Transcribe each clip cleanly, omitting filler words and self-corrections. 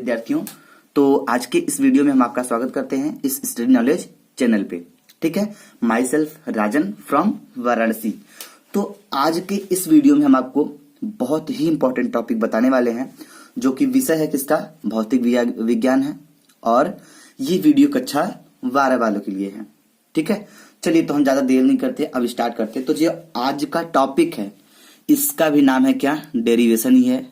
विद्यार्थियों। तो आज के इस वीडियो में हम आपका स्वागत करते हैं इस स्टडी नॉलेज चैनल पे। ठीक है, my self Rajan from Varanasi. तो आज के इस वीडियो में हम आपको बहुत ही इंपॉर्टेंट टॉपिक बताने वाले हैं, जो कि विषय है किसका, भौतिक विज्ञान है। और ये वीडियो कक्षा 12 वालों के लिए है। ठीक है, चलिए तो हम ज्यादा देर नहीं करते, अब स्टार्ट करते। तो जो आज का टॉपिक है इसका भी नाम है क्या, डेरिवेशन ही है।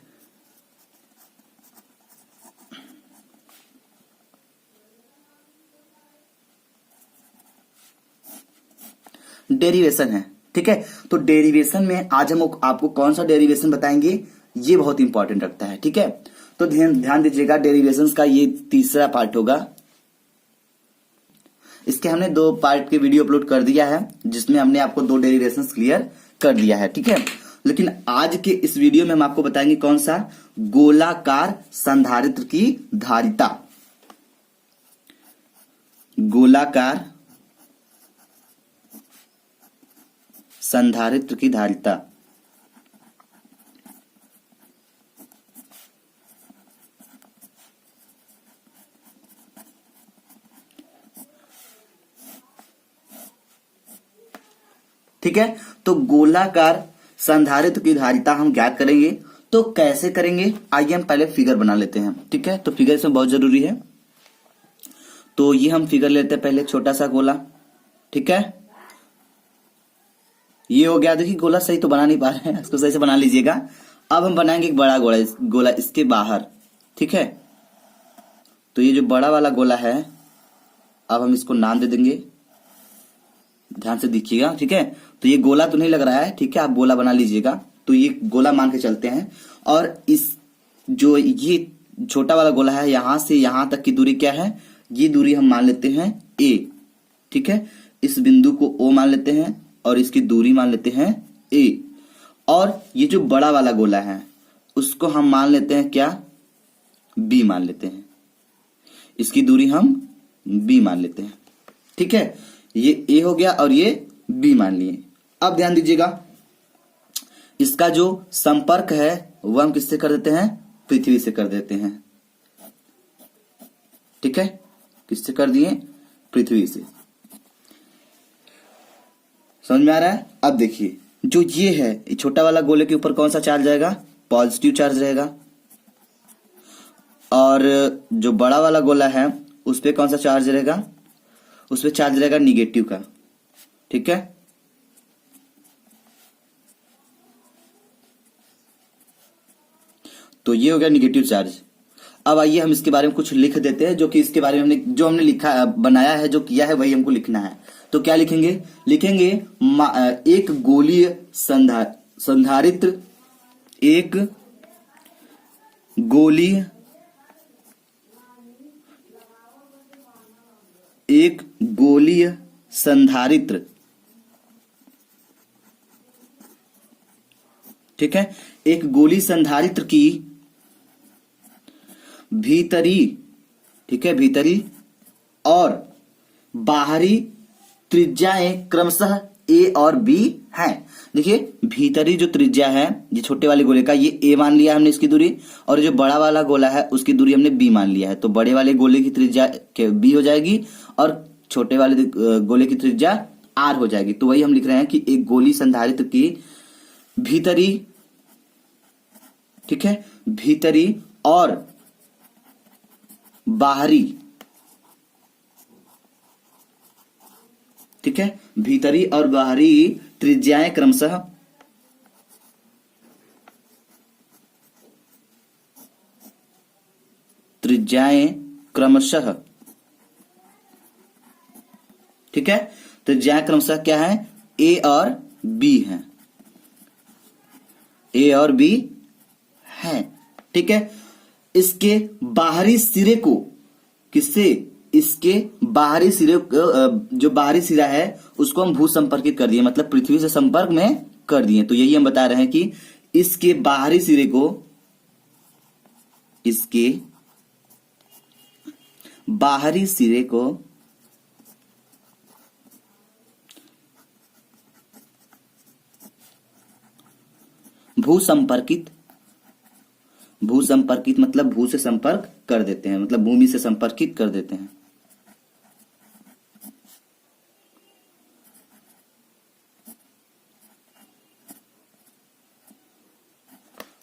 डेरिवेशन है। ठीक है, तो डेरिवेशन में आज हम आपको कौन सा डेरिवेशन बताएंगे, ये बहुत इंपॉर्टेंट रखता है। ठीक है, तो ध्यान दीजिएगा, डेरिवेशंस का ये तीसरा पार्ट होगा। इसके हमने 2 पार्ट के वीडियो अपलोड कर दिया है, जिसमें हमने आपको 2 डेरिवेशंस क्लियर कर दिया है। ठीक है, लेकिन आज के इस वीडियो में हम आपको बताएंगे कौन सा, गोलाकार संधारित्र की धारिता। गोलाकार संधारित्र की धारिता। ठीक है, तो गोलाकार संधारित्र की धारिता हम ज्ञात करेंगे। तो कैसे करेंगे, आइए हम पहले फिगर बना लेते हैं। ठीक है, तो फिगर इसमें बहुत जरूरी है। तो ये हम फिगर लेते हैं पहले, छोटा सा गोला। ठीक है, ये हो गया। देखिए गोला सही तो बना नहीं पा रहे हैं, इसको सही से बना लीजिएगा। अब हम बनाएंगे एक बड़ा गोला इसके बाहर। ठीक है, तो ये जो बड़ा वाला गोला है, अब हम इसको नाम दे देंगे। ध्यान से देखिएगा। ठीक है, तो ये गोला तो नहीं लग रहा है, ठीक है, आप गोला बना लीजिएगा। तो ये गोला मान के चलते हैं। और इस जो ये छोटा वाला गोला है, यहां से यहां तक की दूरी क्या है, ये दूरी हम मान लेते हैं ए। ठीक है, इस बिंदु को ओ मान लेते हैं और इसकी दूरी मान लेते हैं ए। और ये जो बड़ा वाला गोला है उसको हम मान लेते हैं क्या, बी मान लेते हैं। इसकी दूरी हम बी मान लेते हैं। ठीक है, ये ए हो गया और ये बी मान लिए। अब ध्यान दीजिएगा, इसका जो संपर्क है वह हम किससे कर देते हैं, पृथ्वी से कर देते हैं। ठीक है, किससे कर दिए, पृथ्वी से। समझ में आ रहा है। अब देखिए, जो ये है, ये छोटा वाला गोले के ऊपर कौन सा चार्ज रहेगा, पॉजिटिव चार्ज रहेगा। और जो बड़ा वाला गोला है उस पे कौन सा चार्ज रहेगा, उस पे चार्ज रहेगा निगेटिव का। ठीक है, तो ये हो गया निगेटिव चार्ज। अब आइए हम इसके बारे में कुछ लिख देते हैं, जो कि इसके बारे में हमने लिखा, बनाया है, जो किया है वही हमको लिखना है। तो क्या लिखेंगे, एक गोलीय संधारित्र, एक गोलीय संधारित्र। ठीक है, एक गोली संधारित्र की भीतरी, ठीक है, भीतरी और बाहरी त्रिज्याएं क्रमशः ए और बी हैं। देखिए, भीतरी जो त्रिज्या है, ये छोटे वाले गोले का, ये ए मान लिया हमने इसकी दूरी, और जो बड़ा वाला गोला है उसकी दूरी हमने बी मान लिया है। तो बड़े वाले गोले की त्रिज्या बी हो जाएगी और छोटे वाले गोले की त्रिज्या आर हो जाएगी। तो वही हम लिख रहे हैं कि एक गोली संधारित्र की भीतरी, ठीक है, भीतरी और बाहरी, ठीक है, भीतरी और बाहरी त्रिज्याएं क्रमशः ठीक है, त्रिज्याएं क्रमशः क्या है, ए और बी है, ए और बी है। ठीक है, इसके बाहरी सिरे को किससे, इसके बाहरी सिरे, जो बाहरी सिरा है उसको हम भू संपर्कित कर दिए, मतलब पृथ्वी से संपर्क में कर दिए। तो यही हम बता रहे हैं कि इसके बाहरी सिरे को, इसके बाहरी सिरे को भू भू संपर्कित मतलब भू से संपर्क कर देते हैं, मतलब भूमि से संपर्कित कर देते हैं।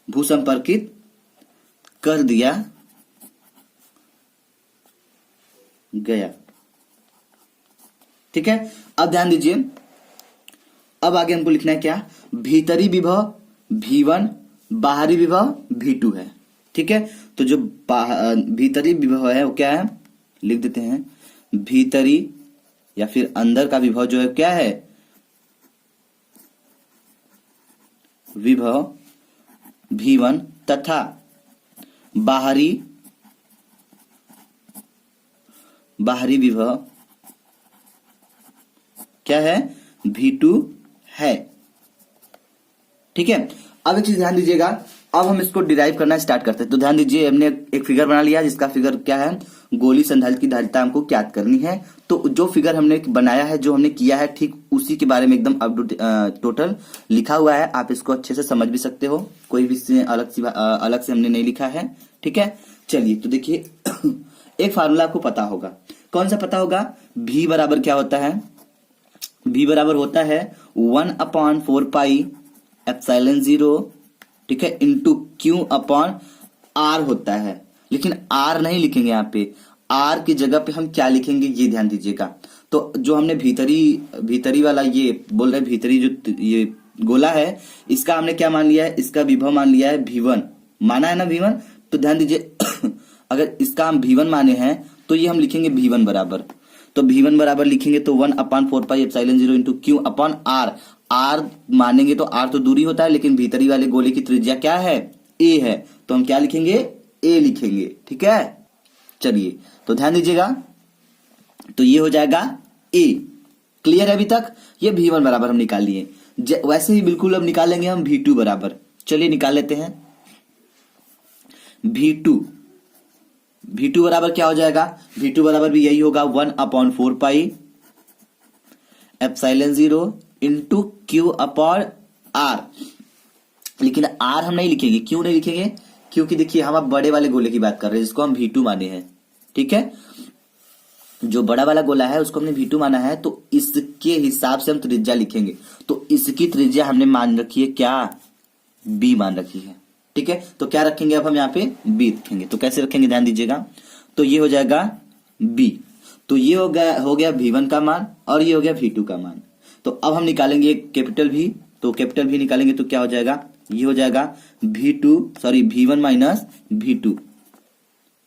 भू संपर्कित कर दिया गया। ठीक है, अब ध्यान दीजिए, अब आगे हमको लिखना है क्या, भीतरी विभव V1, बाहरी विभव V2 है। ठीक है, तो जो भीतरी विभव है वो क्या है, लिख देते हैं भीतरी या फिर अंदर का विभव जो है क्या है, विभव V1 तथा बाहरी विभव क्या है, V2 है। ठीक है, अब एक चीज ध्यान दीजिएगा, अब हम इसको डिराइव करना स्टार्ट करते हैं। तो ध्यान दीजिए, हमने एक फिगर बना लिया जिसका फिगर क्या है, गोली संधारित्र की धारिता हमको ज्ञात करनी है। तो जो फिगर हमने बनाया है, जो हमने किया है, ठीक उसी के बारे में एकदम अप टोटल लिखा हुआ है। आप इसको अच्छे से समझ भी सकते हो, कोई भी अलग से हमने नहीं लिखा है। ठीक है, चलिए तो देखिए एक फार्मूला आपको पता होगा, कौन सा पता होगा, V बराबर क्या होता है, V बराबर होता है 1/4 पाई एप्सिलॉन 0, ठीक है, इंटू Q अपॉन R होता है। लेकिन R नहीं लिखेंगे यहाँ पे, R की जगह पे हम क्या लिखेंगे ये ध्यान दीजिएगा। तो जो हमने भीतरी वाला ये बोल रहे, भीतरी जो ये गोला है, इसका हमने क्या मान लिया है, इसका विभव मान लिया है V1, माना है ना V1। तो ध्यान दीजिए अगर इसका हम V1 माने हैं तो ये हम लिखेंगे V1 बराबर, तो V1 बराबर लिखेंगे तो 1/4 pi epsilon 0 into Q upon R। R मानेंगे तो R तो दूरी होता है, लेकिन भीतरी वाले गोले की त्रिज्या क्या है, A है, तो हम क्या लिखेंगे, A लिखेंगे। ठीक है, चलिए तो ध्यान दीजिएगा, तो ये हो जाएगा A। क्लियर है अभी तक, ये V1 बराबर हम निकाल लिए। वैसे ही बिल्कुल अब निकालेंगे हम V2 बराबर, चलिए निकाल लेते हैं। V2 बराबर क्या हो जाएगा, V2 बराबर भी यही होगा 1/4 pi epsilon 0 into Q upon R। लेकिन R हम नहीं लिखेंगे, क्यों नहीं लिखेंगे, क्योंकि देखिए हम अब बड़े वाले गोले की बात कर रहे हैं जिसको हम V2 माने हैं। ठीक है, जो बड़ा वाला गोला है उसको हमने V2 माना है, तो इसके हिसाब से हम त्रिज्या लिखेंगे। तो इसकी त्रिज्या हमने मान रखी है क्या, B मान रखी है। ठीक है, तो क्या रखेंगे अब हम यहाँ पे, B रखेंगे। तो कैसे रखेंगे ध्यान दीजिएगा, तो ये हो जाएगा B, तो ये हो गया V1 का मान और ये हो गया V2 का मान। तो अब हम निकालेंगे कैपिटल V, तो कैपिटल V निकालेंगे तो क्या हो जाएगा, ये हो जाएगा V1 माइनस V2।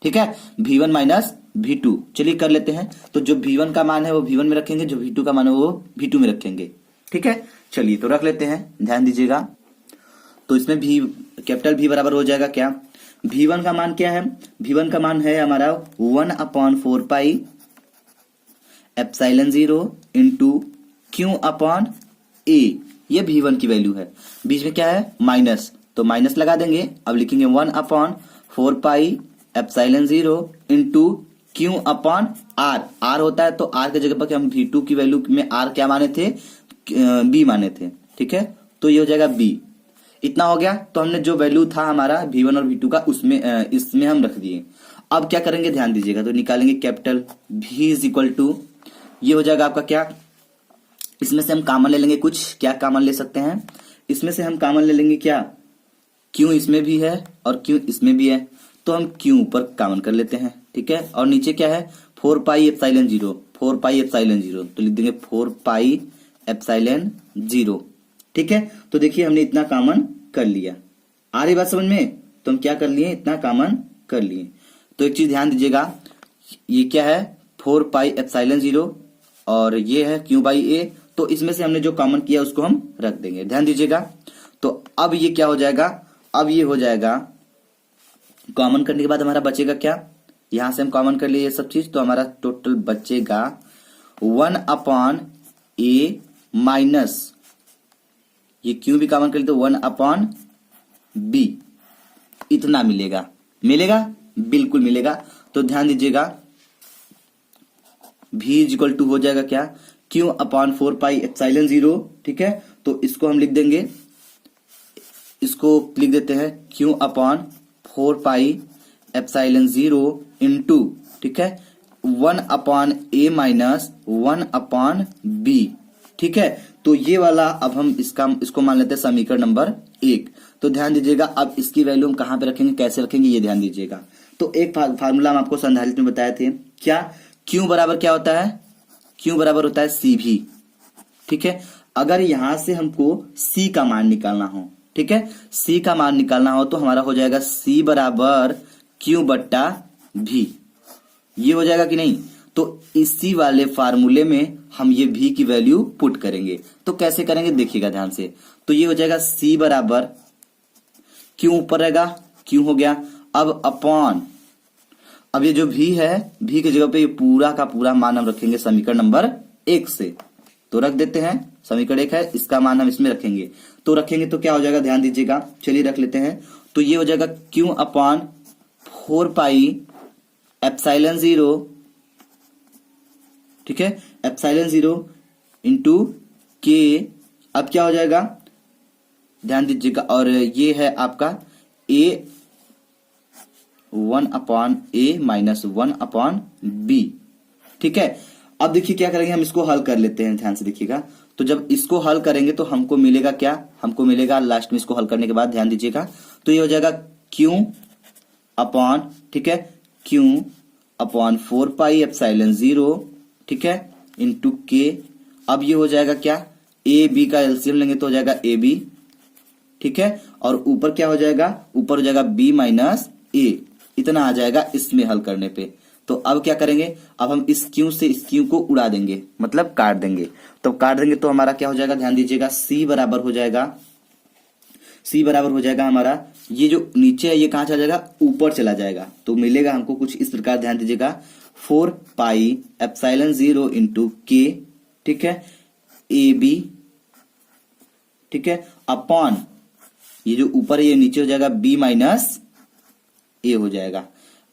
ठीक है, V1 माइनस V2, चलिए कर लेते हैं। तो जो V1 का मान है वो V1 में रखेंगे, जो V2 का मान है वो V2 में रखेंगे। ठीक है, चलिए तो रख लेते हैं, ध्यान दीजिएगा। तो इसमें कैपिटल V बराबर हो जाएगा क्या, V1 का मान क्या है, V1 का मान है हमारा 1/4 pi epsilon 0 into Q upon A, ये V1 की वैल्यू है। बीच में क्या है, माइनस, तो माइनस लगा देंगे। अब लिखेंगे 1/4 pi epsilon 0 into Q upon R। R होता है तो R की जगह पर हम V2 की वैल्यू में R क्या माने थे, B माने थे। ठीक है, तो ये हो जाएगा B। इतना हो गया, तो हमने जो वैल्यू था हमारा V1 और V2 का उसमें इसमें हम रख दिए। अब क्या करेंगे ध्यान दीजिएगा, तो निकालेंगे capital V is equal to, ये हो जाएगा आपका क्या, इसमें से हम कॉमन ले लेंगे कुछ, क्या कॉमन ले सकते हैं, इसमें से हम कॉमन ले लेंगे क्या, Q इसमें भी है और Q इसमें भी है, तो हम Q ऊपर कॉमन कर लेते हैं। ठीक है, और नीचे क्या है 4 पाई एप्सिलॉन 0, 4 पाई एप्सिलॉन 0, तो लिख देंगे 4 पाई एप्सिलॉन 0। ठीक है, तो देखिए हमने इतना कॉमन कर लिया। आ रही बात समझ में, तो हम क्या कर लिए, इतना कॉमन कर लिए। तो एक चीज ध्यान दीजिएगा, ये क्या है 4 पाई एप्सिलॉन 0 और ये है Q बाई A, तो इसमें से हमने जो कॉमन किया उसको हम रख देंगे। ध्यान दीजिएगा, तो अब ये क्या हो जाएगा, अब ये हो जाएगा कॉमन करने के बाद हमारा बचेगा क्या, यहां से हम कॉमन कर लिए ये सब चीज, तो हमारा टोटल बचेगा 1/A माइनस, ये Q भी कॉमन कर लिए तो 1/B, इतना मिलेगा। मिलेगा, बिल्कुल मिलेगा। तो ध्यान दीजिएगा V इज इक्वल टू हो जाएगा क्या, Q/4 पाई एप्सिलॉन 0। ठीक है, तो इसको हम लिख देंगे, इसको लिख देते हैं 4 पाई एप्सिलॉन 0 इंटू, ठीक है, 1 अपॉन ए माइनस 1 अपॉन बी, ठीक है। तो ये वाला अब हम इसको मान लेते हैं समीकरण नंबर 1। तो ध्यान दीजिएगा, अब इसकी वैल्यू हम कहां पे रखेंगे, कैसे रखेंगे, ये ध्यान दीजिएगा। तो एक फार्मूला हम आपको संधारित्र में बताए थे, क्या, क्यू बराबर क्या होता है, क्यू बराबर होता है सी भी, ठीक है। अगर यहां से हमको सी का मान निकालना हो, ठीक है, सी का मान निकालना हो तो हमारा हो जाएगा सी बराबर क्यू बट्टा भी, ये हो जाएगा कि नहीं। तो इसी वाले फार्मूले में हम ये भी की वैल्यू पुट करेंगे। तो कैसे करेंगे देखिएगा ध्यान से। तो ये हो जाएगा सी बराबर क्यू, ऊपर रहेगा क्यू हो गया, अब अपॉन, अब ये जो भी है, भी की जगह पे ये पूरा का पूरा मान हम रखेंगे समीकरण नंबर 1 से। तो रख देते हैं, समीकरण 1 है, इसका मान हम इसमें रखेंगे। तो रखेंगे तो क्या हो जाएगा, ध्यान दीजिएगा, चलिए रख लेते हैं। तो ये हो जाएगा क्यू अपॉन 4 पाई एप्सिलॉन 0, ठीक है, एप्सिलॉन 0 इंटू के, अब क्या हो जाएगा, ध्यान दीजिएगा, और ये है आपका ए 1 अपॉन ए माइनस 1 अपॉन बी, ठीक है। अब देखिए क्या करेंगे, हम इसको हल कर लेते हैं, ध्यान से देखिएगा। तो जब इसको हल करेंगे तो हमको मिलेगा क्या, हमको मिलेगा लास्ट में इसको हल करने के बाद, ध्यान दीजिएगा, तो ये हो जाएगा क्यू अपॉन, ठीक है, क्यू अपॉन 4 पाई एप्सिलॉन 0, ठीक है, इंटू के। अब ये हो जाएगा क्या, ए बी का एलसीएम लेंगे तो हो जाएगा ए बी, ठीक है, और ऊपर क्या हो जाएगा, ऊपर हो जाएगा बी माइनस ए, इतना आ जाएगा इसमें हल करने पे। तो अब क्या करेंगे, अब हम इस क्यू से इस क्यू को उड़ा देंगे, मतलब काट देंगे। तो काट देंगे तो हमारा क्या हो जाएगा, ध्यान दीजिएगा, सी बराबर हो जाएगा, सी बराबर हो जाएगा हमारा, ये जो नीचे है ये कहां चला जाएगा, ऊपर चला जाएगा। तो मिलेगा हमको कुछ इस प्रकार, ध्यान दीजिएगा, 4 पाई एप्सिलॉन 0 इंटू के, ठीक है, ए बी, ठीक है, अपॉन ये जो ऊपर है ये नीचे हो जाएगा बी माइनस ए हो जाएगा।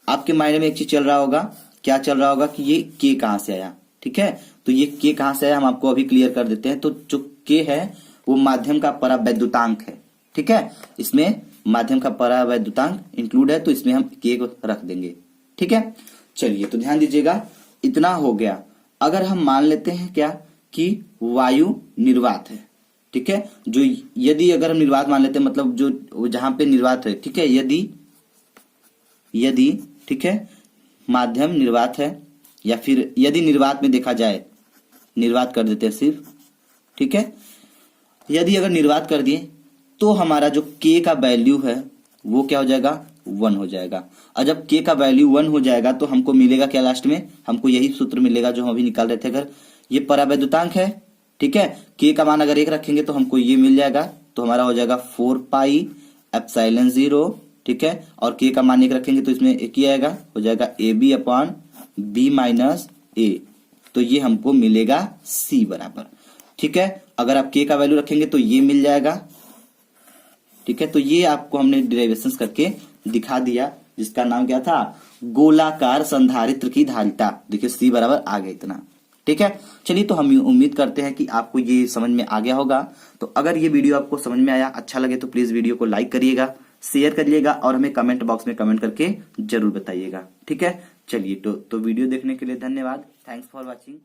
आपके माइंड में एक चीज चल रहा होगा, क्या चल रहा होगा कि ये के कहां से आया, ठीक है। तो ये के कहां से आया हम आपको अभी क्लियर कर देते हैं। तो जो के है वो माध्यम का परावैद्युतांक है, ठीक है, इसमें माध्यम का परावैद्युतांक इंक्लूड है, तो इसमें हम के को रख देंगे, ठीक है। चलिए तो ध्यान दीजिएगा, इतना हो गया। अगर हम मान लेते हैं क्या कि वायु निर्वात है, ठीक है, जो यदि अगर हम निर्वात मान लेते हैं, मतलब जो जहां पे निर्वात है, ठीक है, यदि ठीक है माध्यम निर्वात है, या फिर यदि निर्वात में देखा जाए, निर्वात कर देते हैं सिर्फ, ठीक है, यदि अगर निर्वात कर दिए तो हमारा जो के का वैल्यू है वो क्या हो जाएगा, 1 हो जाएगा। और जब के का वैल्यू 1 हो जाएगा तो हमको मिलेगा क्या, लास्ट में हमको यही सूत्र मिलेगा जो हम अभी निकाल रहे थे। अगर ये परावैद्युतांक है, ठीक है, के का मान अगर 1 रखेंगे तो हमको ये मिल जाएगा, तो हमारा हो जाएगा 4 पाई एप्सिलॉन 0, ठीक है, और के का मान 1 रखेंगे तो इसमें एक ही आएगा, हो जाएगा A B upon B minus A. तो ये हमको मिलेगा सी बराबर, ठीक है। अगर आप के का वैल्यू रखेंगे तो ये मिल जाएगा, ठीक है। तो ये आपको हमने डिराइवेशन करके दिखा दिया, जिसका नाम क्या था, गोलाकार संधारित्र की धारिता। देखिए सी बराबर आ गया इतना, ठीक है। चलिए तो हम उम्मीद करते हैं कि आपको ये समझ में आ गया होगा। तो अगर ये वीडियो आपको समझ में आया, अच्छा लगे तो प्लीज वीडियो को लाइक करिएगा, शेयर करिएगा और हमें कमेंट बॉक्स में कमेंट करके जरूर बताइएगा, ठीक है। चलिए तो वीडियो देखने के लिए धन्यवाद। Thanks for watching.